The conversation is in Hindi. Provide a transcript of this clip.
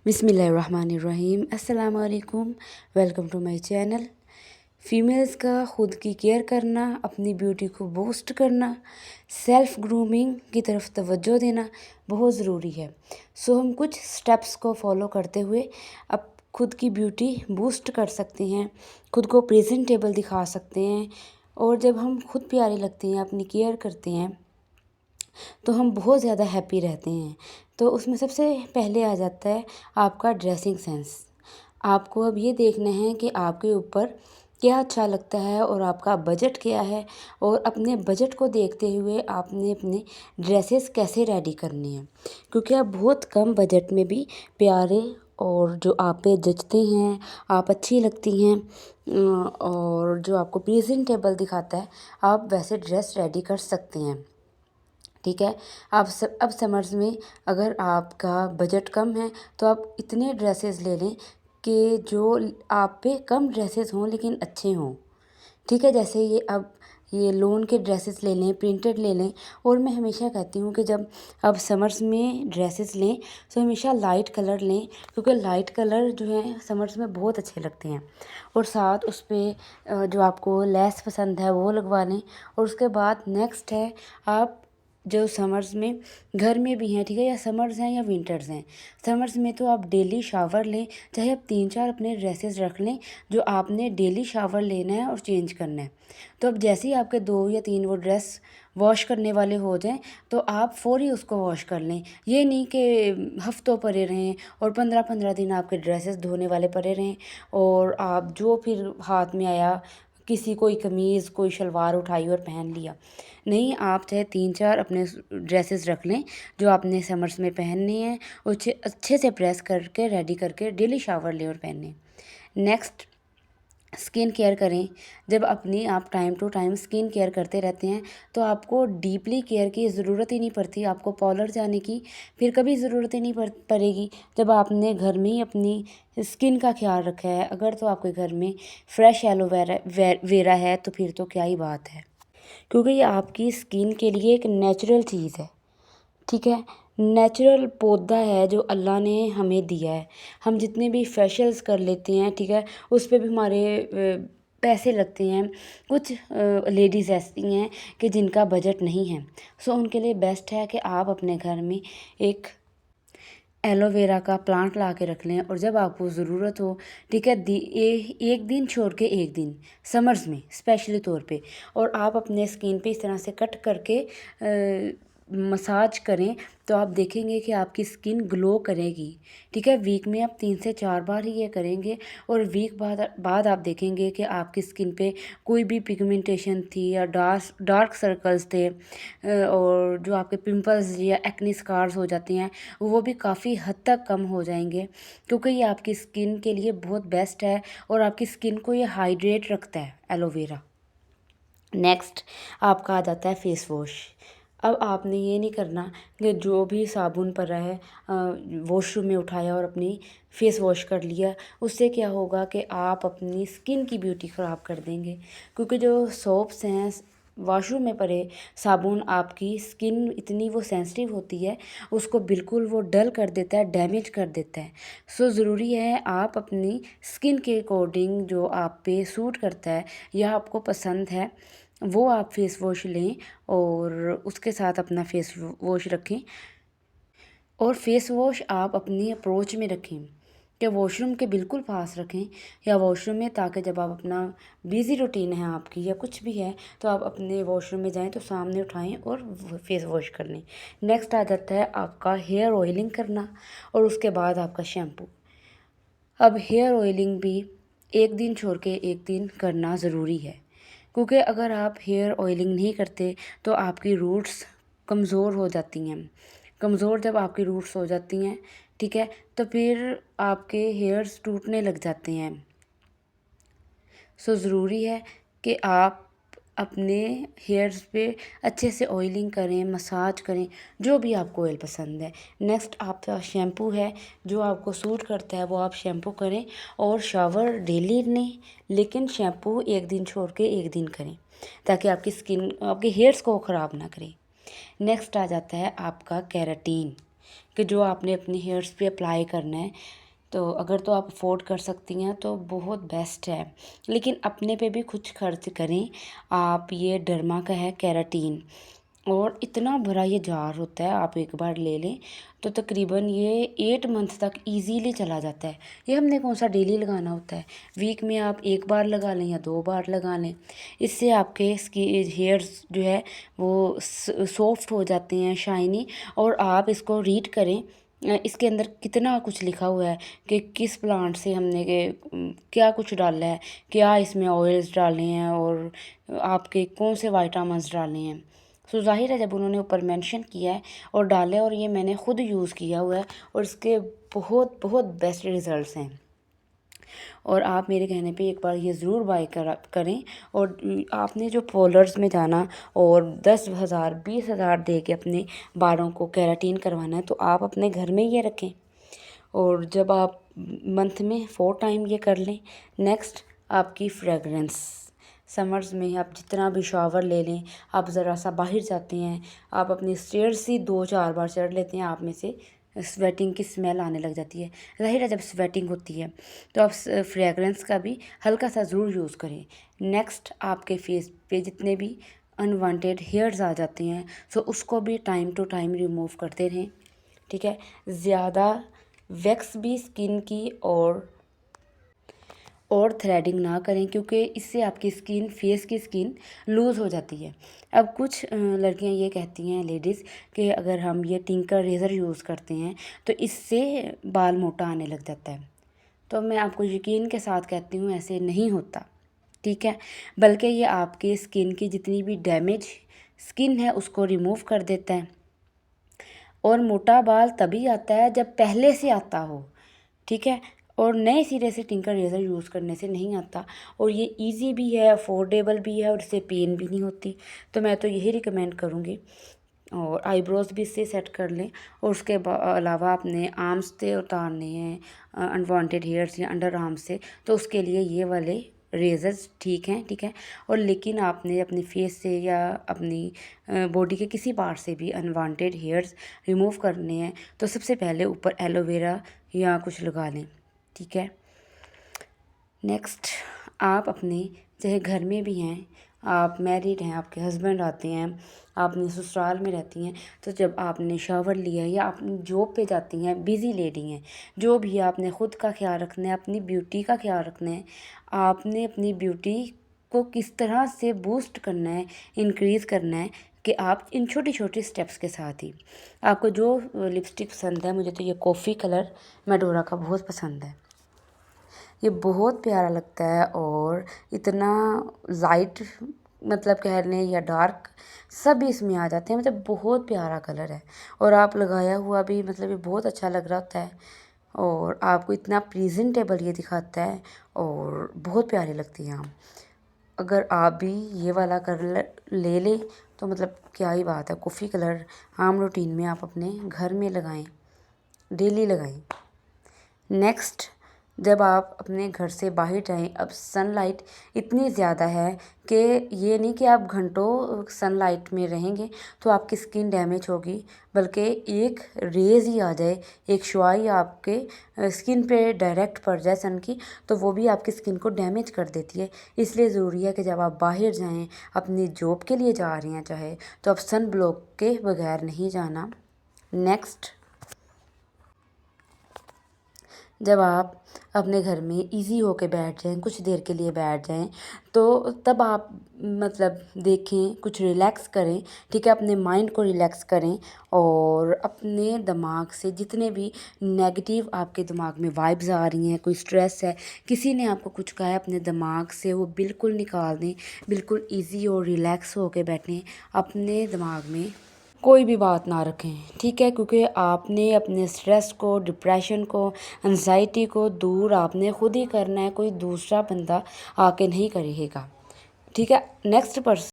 बिस्मिल्लाहिर्रहमानिर्रहीम। अस्सलाम वालेकुम। Welcome to my channel. Females का ख़ुद की केयर करना, अपनी ब्यूटी को बूस्ट करना, सेल्फ़ ग्रूमिंग की तरफ तवज्जो देना बहुत ज़रूरी है। हम कुछ स्टेप्स को फॉलो करते हुए अब खुद की ब्यूटी बूस्ट कर सकते हैं, खुद को प्रेजेंटेबल दिखा सकते हैं। और जब हम खुद प्यारे लगते हैं, अपनी केयर करते हैं, तो हम बहुत ज़्यादा हैप्पी रहते हैं। तो उसमें सबसे पहले आ जाता है आपका ड्रेसिंग सेंस। आपको अब ये देखना है कि आपके ऊपर क्या अच्छा लगता है और आपका बजट क्या है, और अपने बजट को देखते हुए आपने अपने ड्रेसेस कैसे रेडी करने हैं, क्योंकि आप बहुत कम बजट में भी प्यारे और जो आप पे जचते हैं, आप अच्छी लगती हैं और जो आपको प्रेजेंटेबल दिखाता है, आप वैसे ड्रेस रेडी कर सकते हैं। ठीक है। अब समर्स में अगर आपका बजट कम है तो आप इतने ड्रेसेस ले लें कि जो आप पे कम ड्रेसेस हों लेकिन अच्छे हों। ठीक है। जैसे ये लोन के ड्रेसेस ले लें, प्रिंटेड ले लें। और मैं हमेशा कहती हूँ कि जब आप समर्स में ड्रेसेस लें तो हमेशा लाइट कलर लें, क्योंकि लाइट कलर जो है समर्स में बहुत अच्छे लगते हैं। और साथ उस पर जो आपको लेस पसंद है वो लगवा लें। और उसके बाद नेक्स्ट है, आप जो समर्स में घर में भी हैं, ठीक है, या समर्स हैं या विंटर्स हैं, समर्स में तो आप डेली शावर लें। चाहे आप 3-4 अपने ड्रेसेस रख लें जो आपने डेली शावर लेना है और चेंज करना है। तो अब जैसे ही आपके 2 या 3 वो ड्रेस वॉश करने वाले हो जाएं तो आप फ़ौरी उसको वॉश कर लें। ये नहीं कि हफ्तों पड़े रहें और 15-15 दिन आपके ड्रेसेस धोने वाले पड़े रहें, और आप जो फिर हाथ में आया, किसी कोई कमीज़ कोई शलवार उठाई और पहन लिया। नहीं, आप चाहे 3-4 अपने ड्रेसेस रख लें जो आपने समर्स में पहनने हैं, उसे अच्छे से प्रेस करके रेडी करके डेली शावर लें और पहनें। नेक्स्ट, स्किन केयर करें। जब अपनी आप time to time skin care करते रहते हैं तो आपको डीपली केयर की ज़रूरत ही नहीं पड़ती, आपको पार्लर जाने की फिर कभी ज़रूरत ही नहीं पड़ेगी, जब आपने घर में ही अपनी स्किन का ख्याल रखा है। अगर तो आपके घर में फ्रेश एलोवेरा वेरा है तो फिर तो क्या ही बात है, क्योंकि ये आपकी स्किन के लिए एक नेचुरल चीज़ है। ठीक है। नेचुरल पौधा है जो अल्लाह ने हमें दिया है। हम जितने भी फेशियल्स कर लेते हैं, ठीक है, उस पे भी हमारे पैसे लगते हैं। कुछ लेडीज़ ऐसी हैं कि जिनका बजट नहीं है, उनके लिए बेस्ट है कि आप अपने घर में एक एलोवेरा का प्लांट ला के रख लें। और जब आपको ज़रूरत हो, ठीक है, एक दिन छोड़ के एक दिन समर्स में स्पेशली तौर पे, और आप अपने स्किन पे इस तरह से कट करके मसाज करें तो आप देखेंगे कि आपकी स्किन ग्लो करेगी। ठीक है। वीक में आप 3 से 4 बार ही ये करेंगे, और वीक बाद आप देखेंगे कि आपकी स्किन पे कोई भी पिगमेंटेशन थी या डार्क सर्कल्स थे, और जो आपके पिंपल्स या एक्ने स्कार्स हो जाते हैं वो भी काफ़ी हद तक कम हो जाएंगे, क्योंकि ये आपकी स्किन के लिए बहुत बेस्ट है और आपकी स्किन को ये हाइड्रेट रखता है एलोवेरा। नेक्स्ट आपका आ जाता है फेस वॉश। अब आपने ये नहीं करना कि जो भी साबुन पड़ा है वॉशरूम में उठाया और अपनी फेस वॉश कर लिया। उससे क्या होगा कि आप अपनी स्किन की ब्यूटी ख़राब कर देंगे, क्योंकि जो सोप्स हैं, वॉशरूम में पड़े साबुन, आपकी स्किन इतनी वो सेंसिटिव होती है, उसको बिल्कुल वो डल कर देता है, डैमेज कर देता है। ज़रूरी है आप अपनी स्किन के अकॉर्डिंग जो आप पे सूट करता है या आपको पसंद है वो आप फेस वॉश लें और उसके साथ अपना फेस वॉश रखें। और फेस वॉश आप अपनी अप्रोच में रखें कि वॉशरूम के बिल्कुल पास रखें या वॉशरूम में, ताकि जब आप अपना बिज़ी रूटीन है आपकी या कुछ भी है तो आप अपने वॉशरूम में जाएं तो सामने उठाएं और फेस वॉश कर लें। नेक्स्ट आ जाता है आपका हेयर ऑयलिंग करना, और उसके बाद आपका शैम्पू। अब हेयर ऑयलिंग भी एक दिन छोड़ के एक दिन करना ज़रूरी है, क्योंकि अगर आप हेयर ऑयलिंग नहीं करते तो आपकी रूट्स कमज़ोर हो जाती हैं। कमज़ोर जब आपकी रूट्स हो जाती हैं, ठीक है, तो फिर आपके हेयर्स टूटने लग जाते हैं। ज़रूरी है कि आप अपने हेयर्स पे अच्छे से ऑयलिंग करें, मसाज करें, जो भी आपको ऑयल पसंद है। नेक्स्ट आपका शैम्पू है, जो आपको सूट करता है वो आप शैम्पू करें, और शावर डेली लें, लेकिन शैम्पू एक दिन छोड़ के एक दिन करें, ताकि आपकी स्किन आपके हेयर्स को ख़राब ना करें। नेक्स्ट आ जाता है आपका केराटिन। कि जो आपने अपनी हेयर्स पे अप्लाई करना है। तो अगर तो आप अफोर्ड कर सकती हैं तो बहुत बेस्ट है, लेकिन अपने पे भी कुछ खर्च करें आप। ये डर्मा का है केराटिन, और इतना बड़ा ये जार होता है, आप एक बार ले लें तो तकरीबन ये 8 मंथ तक इजीली चला जाता है। ये हमने कौन सा डेली लगाना होता है, वीक में आप एक बार लगा लें या 2 बार लगा लें। इससे आपके हेयर्स जो है वो सॉफ्ट हो जाते हैं, शाइनी। और आप इसको रीड करें, इसके अंदर कितना कुछ लिखा हुआ है कि किस प्लांट से हमने क्या कुछ डाला है, क्या इसमें ऑयल्स डाले हैं और आपके कौन से वाइटामिन्स डाले हैं। सो ज़ाहिर है जब उन्होंने ऊपर मेंशन किया है और डाला है, और ये मैंने ख़ुद यूज़ किया हुआ है और इसके बहुत बहुत बेस्ट रिज़ल्ट्स हैं। और आप मेरे कहने पे एक बार ये ज़रूर बाय करें। और आपने जो पार्लर्स में जाना और 10,000 20,000 दे के अपने बालों को केराटिन करवाना है, तो आप अपने घर में ये रखें और जब आप मंथ में 4 टाइम ये कर लें। नेक्स्ट आपकी फ्रेगरेंस, समर्स में आप जितना भी शावर ले लें, आप ज़रा सा बाहर जाते हैं, आप अपनी स्टेयर्स ही 2-4 बार चढ़ लेते हैं, आप में से स्वेटिंग की स्मेल आने लग जाती है। ज़ाहिर है जब स्वेटिंग होती है तो आप फ्रेगरेंस का भी हल्का सा ज़रूर यूज़ करें। नेक्स्ट आपके फेस पे जितने भी अनवांटेड हेयर्स आ जाते हैं सो उसको भी टाइम टू टाइम रिमूव करते रहें, ठीक है। ज़्यादा वैक्स भी स्किन की और थ्रेडिंग ना करें, क्योंकि इससे आपकी स्किन, फेस की स्किन लूज़ हो जाती है। अब कुछ लड़कियां ये कहती हैं, लेडीज़, कि अगर हम ये टिंकर रेज़र यूज़ करते हैं तो इससे बाल मोटा आने लग जाता है। तो मैं आपको यकीन के साथ कहती हूँ ऐसे नहीं होता, ठीक है। बल्कि ये आपके स्किन की जितनी भी डैमेज स्किन है उसको रिमूव कर देता है। और मोटा बाल तभी आता है जब पहले से आता हो, ठीक है। और नए सिरे से टिंकर रेज़र यूज़ करने से नहीं आता। और ये इजी भी है, अफोर्डेबल भी है और इससे पेन भी नहीं होती। तो मैं तो यही रिकमेंड करूँगी। और आईब्रोज भी इससे सेट कर लें। और उसके अलावा अपने आर्म्स से उतारने हैं अनवांटेड हेयर्स या अंडर आर्म से, तो उसके लिए ये वाले रेज़र्स ठीक हैं, ठीक है। और लेकिन आपने अपने फेस से या अपनी बॉडी के किसी पार्ट से भी अनवांटेड हेयर्स रिमूव करने हैं तो सबसे पहले ऊपर एलोवेरा या कुछ लगा लें, ठीक है। नेक्स्ट आप अपने, चाहे घर में भी हैं, आप मैरिड हैं, आपके हस्बैंड आते हैं, आप अपने ससुराल में रहती हैं, तो जब आपने शावर लिया है या आप जॉब पे जाती हैं, बिज़ी लेडी हैं, जो भी आपने ख़ुद का ख्याल रखना है, अपनी ब्यूटी का ख्याल रखना है। आपने अपनी ब्यूटी को किस तरह से बूस्ट करना है, इंक्रीज़ करना है, कि आप इन छोटी छोटी स्टेप्स के साथ ही, आपको जो लिपस्टिक पसंद है, मुझे तो ये कॉफ़ी कलर मेडोरा का बहुत पसंद है। ये बहुत प्यारा लगता है और इतना लाइट, मतलब कह लें या डार्क, सब इसमें आ जाते हैं। मतलब बहुत प्यारा कलर है और आप लगाया हुआ भी, मतलब ये बहुत अच्छा लग रहा होता है और आपको इतना प्रेजेंटेबल ये दिखाता है और बहुत प्यारी लगती है। अगर आप भी ये वाला कलर ले लें तो मतलब क्या ही बात है। कॉफ़ी कलर आम रूटीन में आप अपने घर में लगाएं, डेली लगाएं। नेक्स्ट, जब आप अपने घर से बाहर जाएं, अब सनलाइट इतनी ज़्यादा है कि ये नहीं कि आप घंटों सनलाइट में रहेंगे तो आपकी स्किन डैमेज होगी, बल्कि एक रेज़ ही आ जाए, एक शुआई आपके स्किन पे डायरेक्ट पड़ जाए सन की, तो वो भी आपकी स्किन को डैमेज कर देती है। इसलिए ज़रूरी है कि जब आप बाहर जाएं, अपनी जॉब के लिए जा रही हैं चाहे, तो आप सन ब्लॉक के बगैर नहीं जाना। नेक्स्ट, जब आप अपने घर में इजी होके बैठ जाएं, कुछ देर के लिए बैठ जाएं, तो तब आप मतलब देखें, कुछ रिलैक्स करें, ठीक है। अपने माइंड को रिलैक्स करें और अपने दिमाग से जितने भी नेगेटिव आपके दिमाग में वाइब्स आ रही हैं, कोई स्ट्रेस है, किसी ने आपको कुछ कहा है, अपने दिमाग से वो बिल्कुल निकाल दें। बिल्कुल ईजी और रिलैक्स होके बैठें, अपने दिमाग में कोई भी बात ना रखें, ठीक है। क्योंकि आपने अपने स्ट्रेस को, डिप्रेशन को, एंजाइटी को दूर आपने खुद ही करना है, कोई दूसरा बंदा आके नहीं करेगा, ठीक है। Next person